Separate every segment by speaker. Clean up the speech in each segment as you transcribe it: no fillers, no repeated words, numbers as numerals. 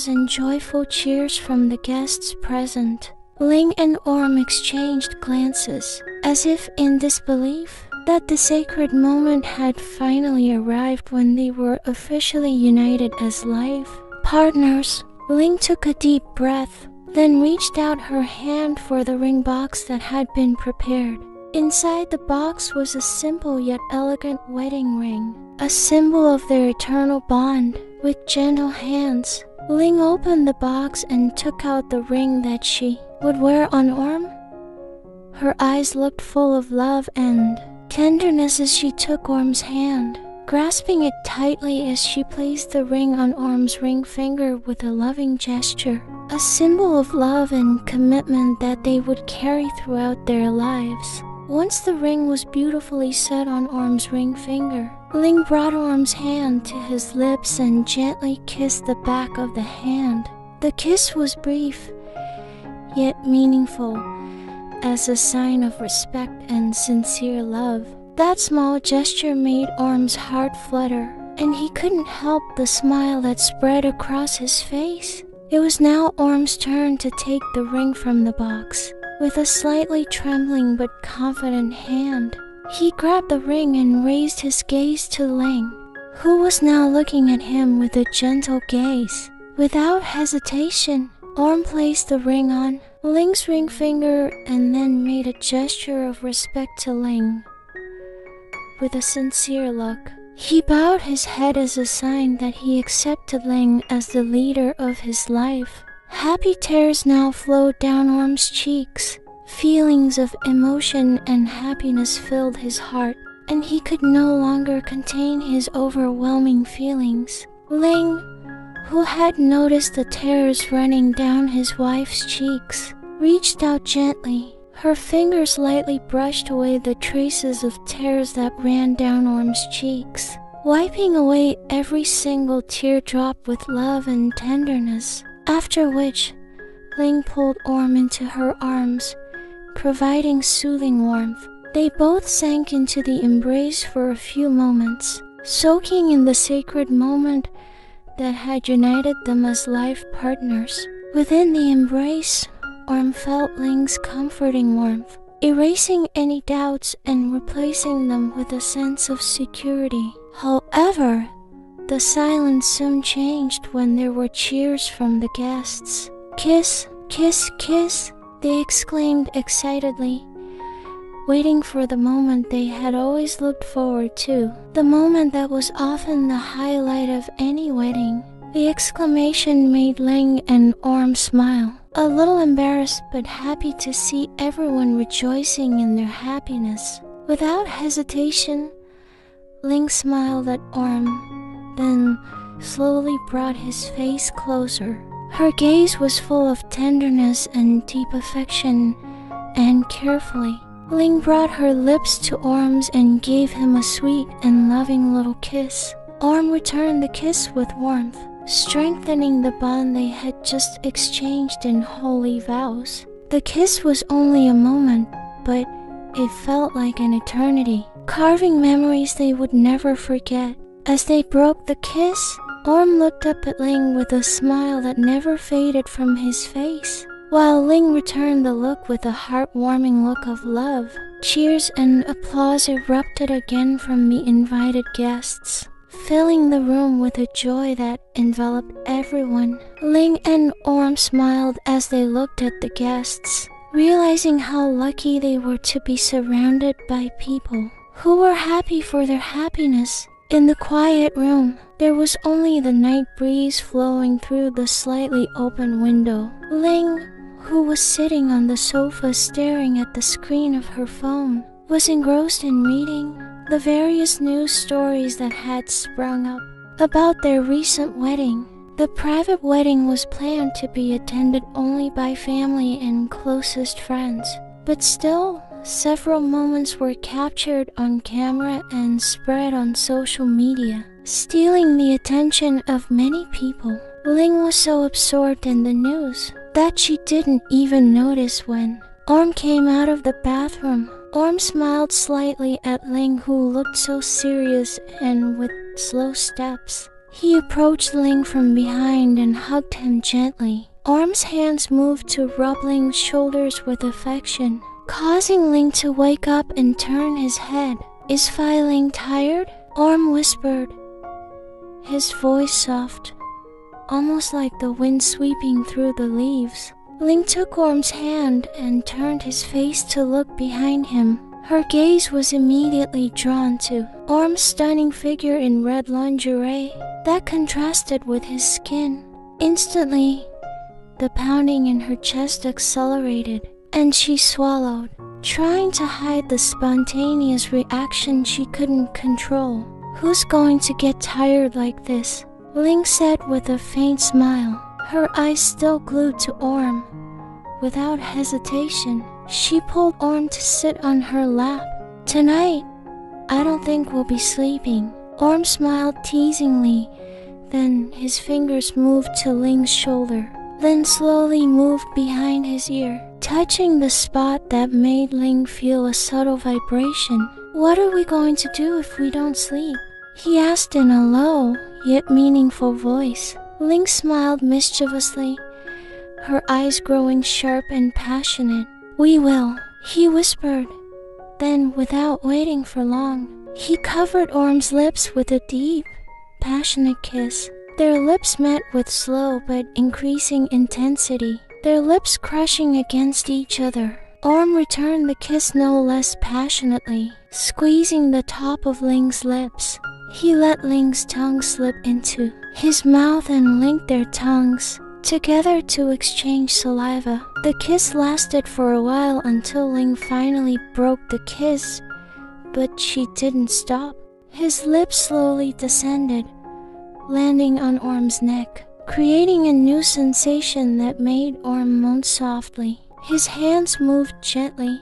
Speaker 1: applause and joyful cheers from the guests present. Ling and Orm exchanged glances, as if in disbelief that the sacred moment had finally arrived when they were officially united as life partners. Ling took a deep breath, then reached out her hand for the ring box that had been prepared. Inside the box was a simple yet elegant wedding ring, a symbol of their eternal bond. With gentle hands, Ling opened the box and took out the ring that she would wear on Orm. Her eyes looked full of love and tenderness as she took Orm's hand, grasping it tightly as she placed the ring on Orm's ring finger with a loving gesture, a symbol of love and commitment that they would carry throughout their lives. Once the ring was beautifully set on Orm's ring finger, Ling brought Orm's hand to his lips and gently kissed the back of the hand. The kiss was brief, yet meaningful, as a sign of respect and sincere love. That small gesture made Orm's heart flutter, and he couldn't help the smile that spread across his face. It was now Orm's turn to take the ring from the box. With a slightly trembling but confident hand, he grabbed the ring and raised his gaze to Ling, who was now looking at him with a gentle gaze. Without hesitation, Orm placed the ring on Ling's ring finger and then made a gesture of respect to Ling. With a sincere look, he bowed his head as a sign that he accepted Ling as the leader of his life. Happy tears now flowed down Orm's cheeks. Feelings of emotion and happiness filled his heart, and he could no longer contain his overwhelming feelings. Ling, who had noticed the tears running down his wife's cheeks, reached out gently. Her fingers lightly brushed away the traces of tears that ran down Orm's cheeks, wiping away every single teardrop with love and tenderness. After which, Ling pulled Orm into her arms, providing soothing warmth. They both sank into the embrace for a few moments, soaking in the sacred moment that had united them as life partners. Within the embrace, Orm felt Ling's comforting warmth, erasing any doubts and replacing them with a sense of security. However, the silence soon changed when there were cheers from the guests. "Kiss, kiss, kiss," they exclaimed excitedly, waiting for the moment they had always looked forward to, the moment that was often the highlight of any wedding. The exclamation made Ling and Orm smile, a little embarrassed but happy to see everyone rejoicing in their happiness. Without hesitation, Ling smiled at Orm, then slowly brought his face closer. Her gaze was full of tenderness and deep affection, and carefully, Ling brought her lips to Orm's and gave him a sweet and loving little kiss. Orm returned the kiss with warmth, strengthening the bond they had just exchanged in holy vows. The kiss was only a moment, but it felt like an eternity, carving memories they would never forget. As they broke the kiss, Orm looked up at Ling with a smile that never faded from his face, while Ling returned the look with a heartwarming look of love. Cheers and applause erupted again from the invited guests, filling the room with a joy that enveloped everyone. Ling and Orm smiled as they looked at the guests, realizing how lucky they were to be surrounded by people who were happy for their happiness. In the quiet room, there was only the night breeze flowing through the slightly open window. Ling, who was sitting on the sofa staring at the screen of her phone, was engrossed in reading the various news stories that had sprung up about their recent wedding. The private wedding was planned to be attended only by family and closest friends, but still, several moments were captured on camera and spread on social media, stealing the attention of many people. Ling was so absorbed in the news that she didn't even notice when Orm came out of the bathroom. Orm smiled slightly at Ling, who looked so serious, and with slow steps, He approached Ling from behind and hugged him gently. Orm's hands moved to rub Ling's shoulders with affection, causing Ling to wake up and turn his head. "Is Phi Ling tired?" Orm whispered, his voice soft, almost like the wind sweeping through the leaves. Ling took Orm's hand and turned his face to look behind him. Her gaze was immediately drawn to Orm's stunning figure in red lingerie that contrasted with his skin. Instantly, the pounding in her chest accelerated, and she swallowed, trying to hide the spontaneous reaction she couldn't control. "Who's going to get tired like this?" Ling said with a faint smile, her eyes still glued to Orm. Without hesitation, she pulled Orm to sit on her lap. "Tonight, I don't think we'll be sleeping." Orm smiled teasingly, then his fingers moved to Ling's shoulder, then slowly moved behind his ear, touching the spot that made Ling feel a subtle vibration. "What are we going to do if we don't sleep?" he asked in a low, yet meaningful voice. Ling smiled mischievously, her eyes growing sharp and passionate. "We will," he whispered. Then, without waiting for long, he covered Orm's lips with a deep, passionate kiss. Their lips met with slow but increasing intensity, their lips crushing against each other. Orm returned the kiss no less passionately, squeezing the top of Ling's lips. He let Ling's tongue slip into his mouth and linked their tongues together to exchange saliva. The kiss lasted for a while until Ling finally broke the kiss, but she didn't stop. His lips slowly descended, landing on Orm's neck, creating a new sensation that made Orm moan softly. His hands moved gently,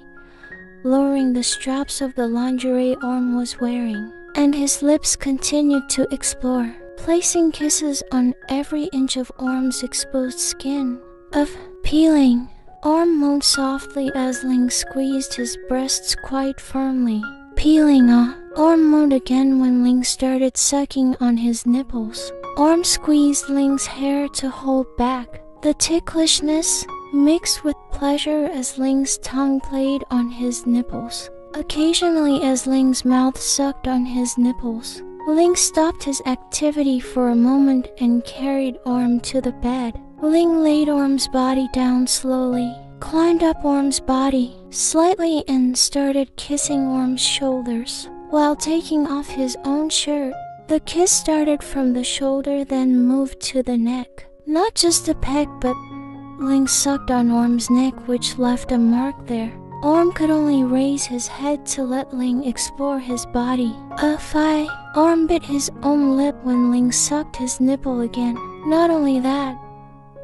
Speaker 1: lowering the straps of the lingerie Orm was wearing, and his lips continued to explore, placing kisses on every inch of Orm's exposed skin. "Of peeling," Orm moaned softly as Ling squeezed his breasts quite firmly. "Peeling, Orm moaned again when Ling started sucking on his nipples. Orm squeezed Ling's hair to hold back the ticklishness mixed with pleasure as Ling's tongue played on his nipples. Occasionally, as Ling's mouth sucked on his nipples, Ling stopped his activity for a moment and carried Orm to the bed. Ling laid Orm's body down slowly, climbed up Orm's body slightly and started kissing Orm's shoulders while taking off his own shirt. The kiss started from the shoulder, then moved to the neck. Not just a peck, but Ling sucked on Orm's neck, which left a mark there. Orm could only raise his head to let Ling explore his body. Phi! Orm bit his own lip when Ling sucked his nipple again. Not only that,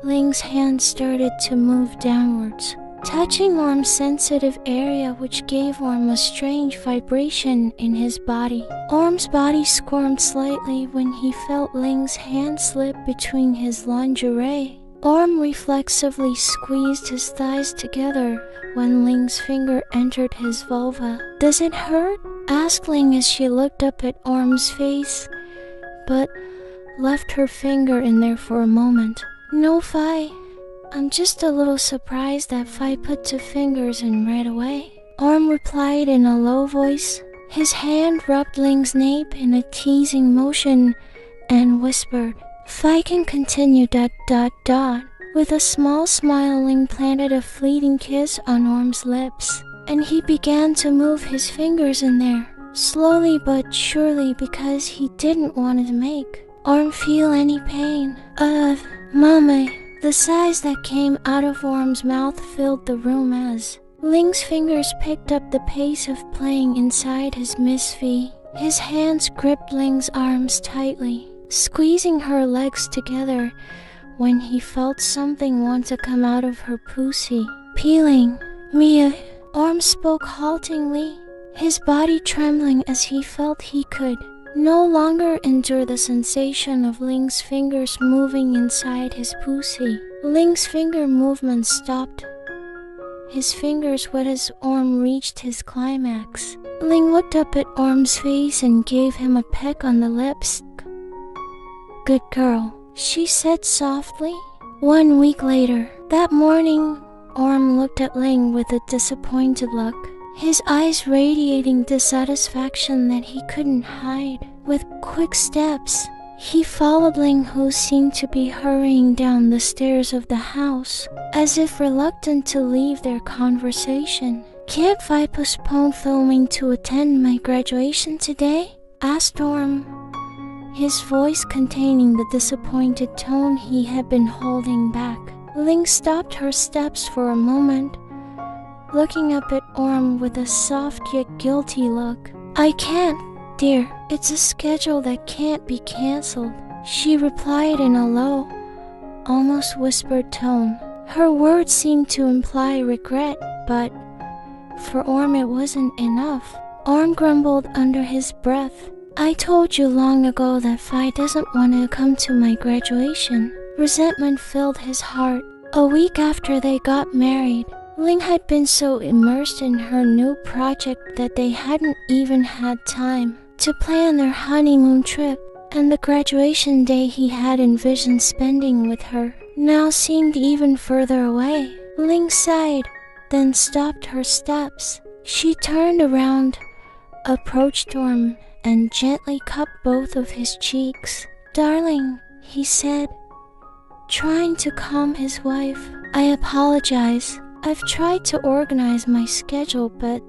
Speaker 1: Ling's hand started to move downwards, touching Orm's sensitive area, which gave Orm a strange vibration in his body. Orm's body squirmed slightly when he felt Ling's hand slip between his lingerie. Orm reflexively squeezed his thighs together when Ling's finger entered his vulva. "Does it hurt?" asked Ling as she looked up at Orm's face, but left her finger in there for a moment. "No, Phi. I'm just a little surprised that Phi put 2 fingers and right away," Orm replied in a low voice. His hand rubbed Ling's nape in a teasing motion and whispered, "Phi can continue ... With a small smile, Ling planted a fleeting kiss on Orm's lips, and he began to move his fingers in there, slowly but surely, because he didn't want to make Orm feel any pain. Mama." The sighs that came out of Orm's mouth filled the room as Ling's fingers picked up the pace of playing inside his Miss V. His hands gripped Ling's arms tightly, squeezing her legs together when he felt something want to come out of her pussy. "Peeling, Mia," Orm spoke haltingly, his body trembling as he felt he could no longer endure the sensation of Ling's fingers moving inside his pussy. Ling's finger movements stopped, his fingers wet as Orm reached his climax. Ling looked up at Orm's face and gave him a peck on the lips. Good girl, she said softly. 1 week later, that morning, Orm looked at Ling with a disappointed look, his eyes radiating dissatisfaction that he couldn't hide. With quick steps, he followed Ling, who seemed to be hurrying down the stairs of the house, as if reluctant to leave their conversation. "Can't I postpone filming to attend my graduation today?" asked Orm, his voice containing the disappointed tone he had been holding back. Ling stopped her steps for a moment, looking up at Orm with a soft yet guilty look. "I can't, dear. It's a schedule that can't be cancelled," she replied in a low, almost whispered tone. Her words seemed to imply regret, but for Orm it wasn't enough. Orm grumbled under his breath. "I told you long ago that Phi doesn't want to come to my graduation." Resentment filled his heart. A week after they got married, Ling had been so immersed in her new project that they hadn't even had time to plan their honeymoon trip, and the graduation day he had envisioned spending with her now seemed even further away. Ling sighed, then stopped her steps. She turned around, approached Orm, and gently cupped both of his cheeks. "Darling," he said, trying to calm his wife, "I apologize. I've tried to organize my schedule, but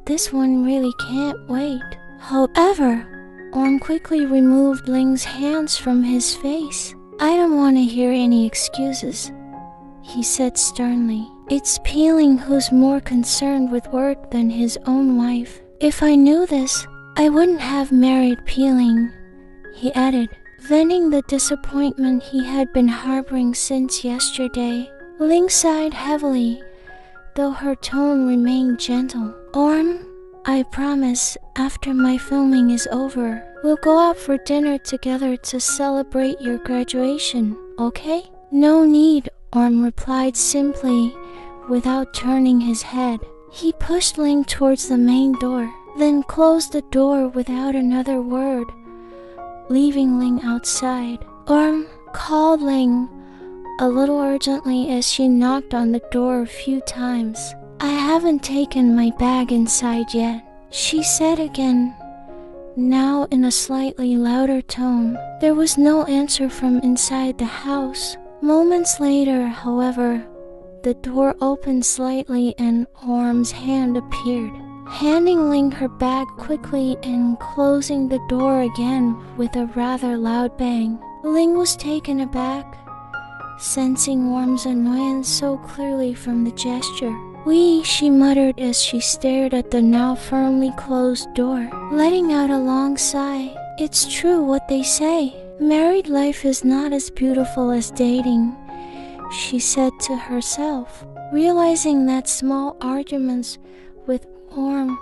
Speaker 1: this one really can't wait." However, Orm quickly removed Ling's hands from his face. "I don't want to hear any excuses," he said sternly. "It's Peeling who's more concerned with work than his own wife. If I knew this, I wouldn't have married Peeling," he added, venting the disappointment he had been harboring since yesterday. Ling sighed heavily, though her tone remained gentle. "Orm, I promise, after my filming is over, we'll go out for dinner together to celebrate your graduation, okay?" "No need," Orm replied simply, without turning his head. He pushed Ling towards the main door, then closed the door without another word, leaving Ling outside. Orm called Ling a little urgently as she knocked on the door a few times. "I haven't taken my bag inside yet," she said again, now in a slightly louder tone. There was no answer from inside the house. Moments later, however, the door opened slightly and Orm's hand appeared, handing Ling her bag quickly and closing the door again with a rather loud bang. Ling was taken aback, sensing Orm's annoyance so clearly from the gesture. "We," she muttered as she stared at the now firmly closed door, letting out a long sigh. "It's true what they say. Married life is not as beautiful as dating," she said to herself, realizing that small arguments with Orm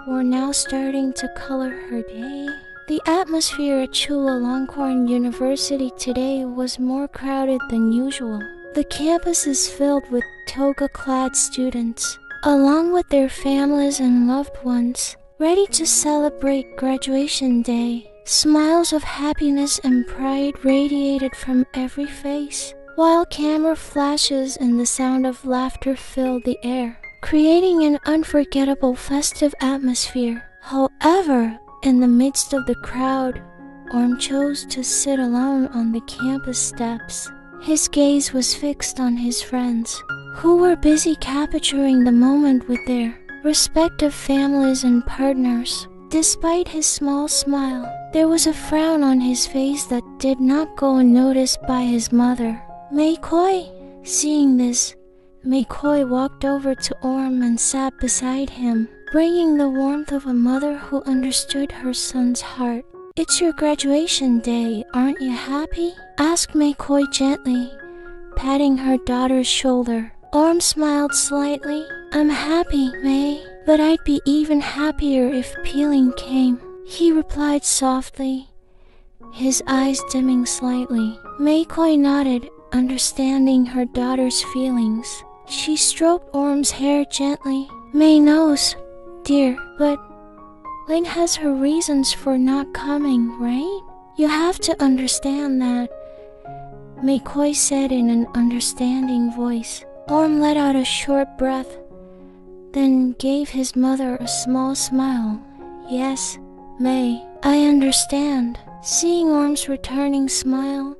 Speaker 1: were now starting to color her day. The atmosphere at Chulalongkorn University today was more crowded than usual. The campus is filled with toga-clad students, along with their families and loved ones, ready to celebrate graduation day. Smiles of happiness and pride radiated from every face, while camera flashes and the sound of laughter filled the air, creating an unforgettable festive atmosphere. However, in the midst of the crowd, Orm chose to sit alone on the campus steps. His gaze was fixed on his friends, who were busy capturing the moment with their respective families and partners. Despite his small smile, there was a frown on his face that did not go unnoticed by his mother, Mei Koi. Seeing this, Mei Koi walked over to Orm and sat beside him, bringing the warmth of a mother who understood her son's heart. "It's your graduation day, aren't you happy?" asked Mei Koi gently, patting her daughter's shoulder. Orm smiled slightly. "I'm happy, Mei, but I'd be even happier if Peeling came," he replied softly, his eyes dimming slightly. Mei Koi nodded, understanding her daughter's feelings. She stroked Orm's hair gently. "Mei knows, dear, but Ling has her reasons for not coming, right?" You have to understand that, McCoy said in an understanding voice. Orm let out a short breath, then gave his mother a small smile. Yes, May, I understand. Seeing Orm's returning smile,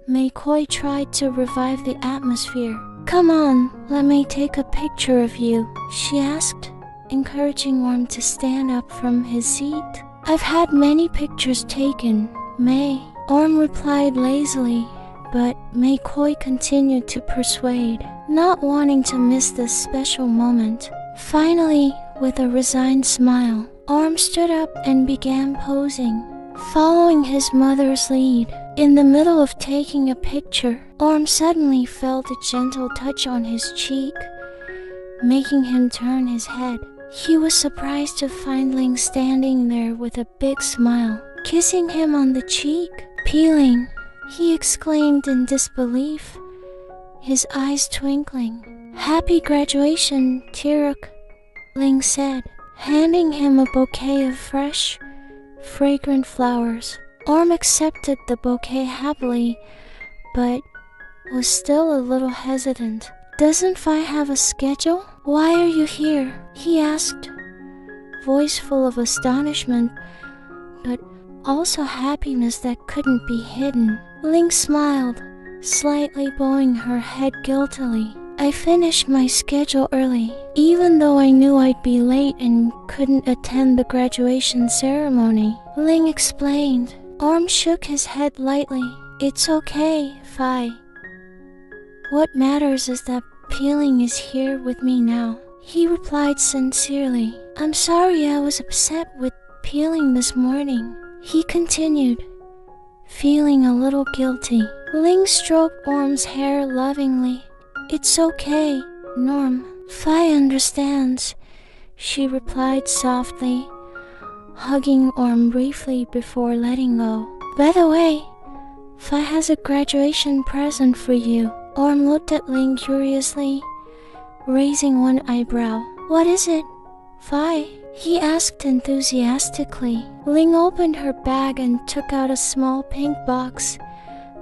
Speaker 1: McCoy tried to revive the atmosphere. Come on, let me take a picture of you, she asked, encouraging Orm to stand up from his seat. I've had many pictures taken, May, Orm replied lazily, but McCoy continued to persuade, not wanting to miss this special moment. Finally, with a resigned smile, Orm stood up and began posing, following his mother's lead. In the middle of taking a picture, Orm suddenly felt a gentle touch on his cheek, making him turn his head. He was surprised to find Ling standing there with a big smile, kissing him on the cheek. Peeling, he exclaimed in disbelief, his eyes twinkling. Happy graduation, Tiruk, Ling said, handing him a bouquet of fresh, fragrant flowers. Orm accepted the bouquet happily, but was still a little hesitant. Doesn't Fi have a schedule? Why are you here? He asked, voice full of astonishment, but also happiness that couldn't be hidden. Ling smiled, slightly bowing her head guiltily. I finished my schedule early, even though I knew I'd be late and couldn't attend the graduation ceremony, Ling explained. Orm shook his head lightly. It's okay, Fi. What matters is that Peeling is here with me now, he replied sincerely. I'm sorry I was upset with Peeling this morning, he continued, feeling a little guilty. Ling stroked Orm's hair lovingly. It's okay, Norm. Fi understands, she replied softly, hugging Orm briefly before letting go. By the way, Fi has a graduation present for you. Orm looked at Ling curiously, raising one eyebrow. What is it, Fi? He asked enthusiastically. Ling opened her bag and took out a small pink box,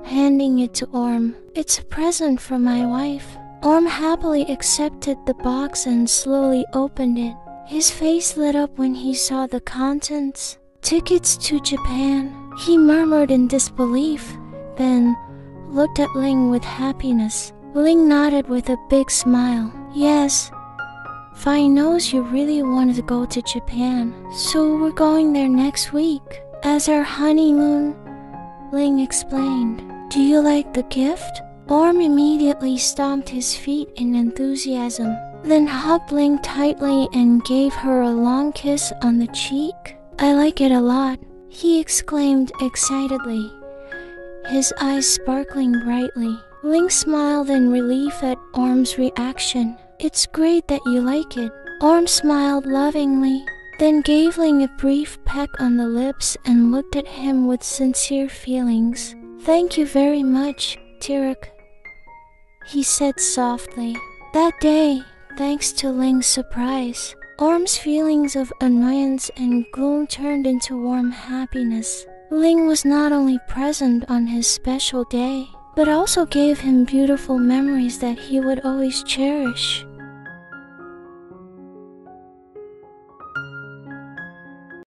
Speaker 1: handing it to Orm. It's a present from my wife. Orm happily accepted the box and slowly opened it. His face lit up when he saw the contents. Tickets to Japan, he murmured in disbelief, then looked at Ling with happiness. Ling nodded with a big smile. Yes, Fi knows you really wanted to go to Japan, so we're going there next week as our honeymoon, Ling explained. Do you like the gift? Orm immediately stomped his feet in enthusiasm, then hugged Ling tightly and gave her a long kiss on the cheek. I like it a lot, he exclaimed excitedly, his eyes sparkling brightly. Ling smiled in relief at Orm's reaction. It's great that you like it. Orm smiled lovingly, then gave Ling a brief peck on the lips and looked at him with sincere feelings. Thank you very much, Tiruk, he said softly. That day, thanks to Ling's surprise, Orm's feelings of annoyance and gloom turned into warm happiness. Ling was not only present on his special day, but also gave him beautiful memories that he would always cherish.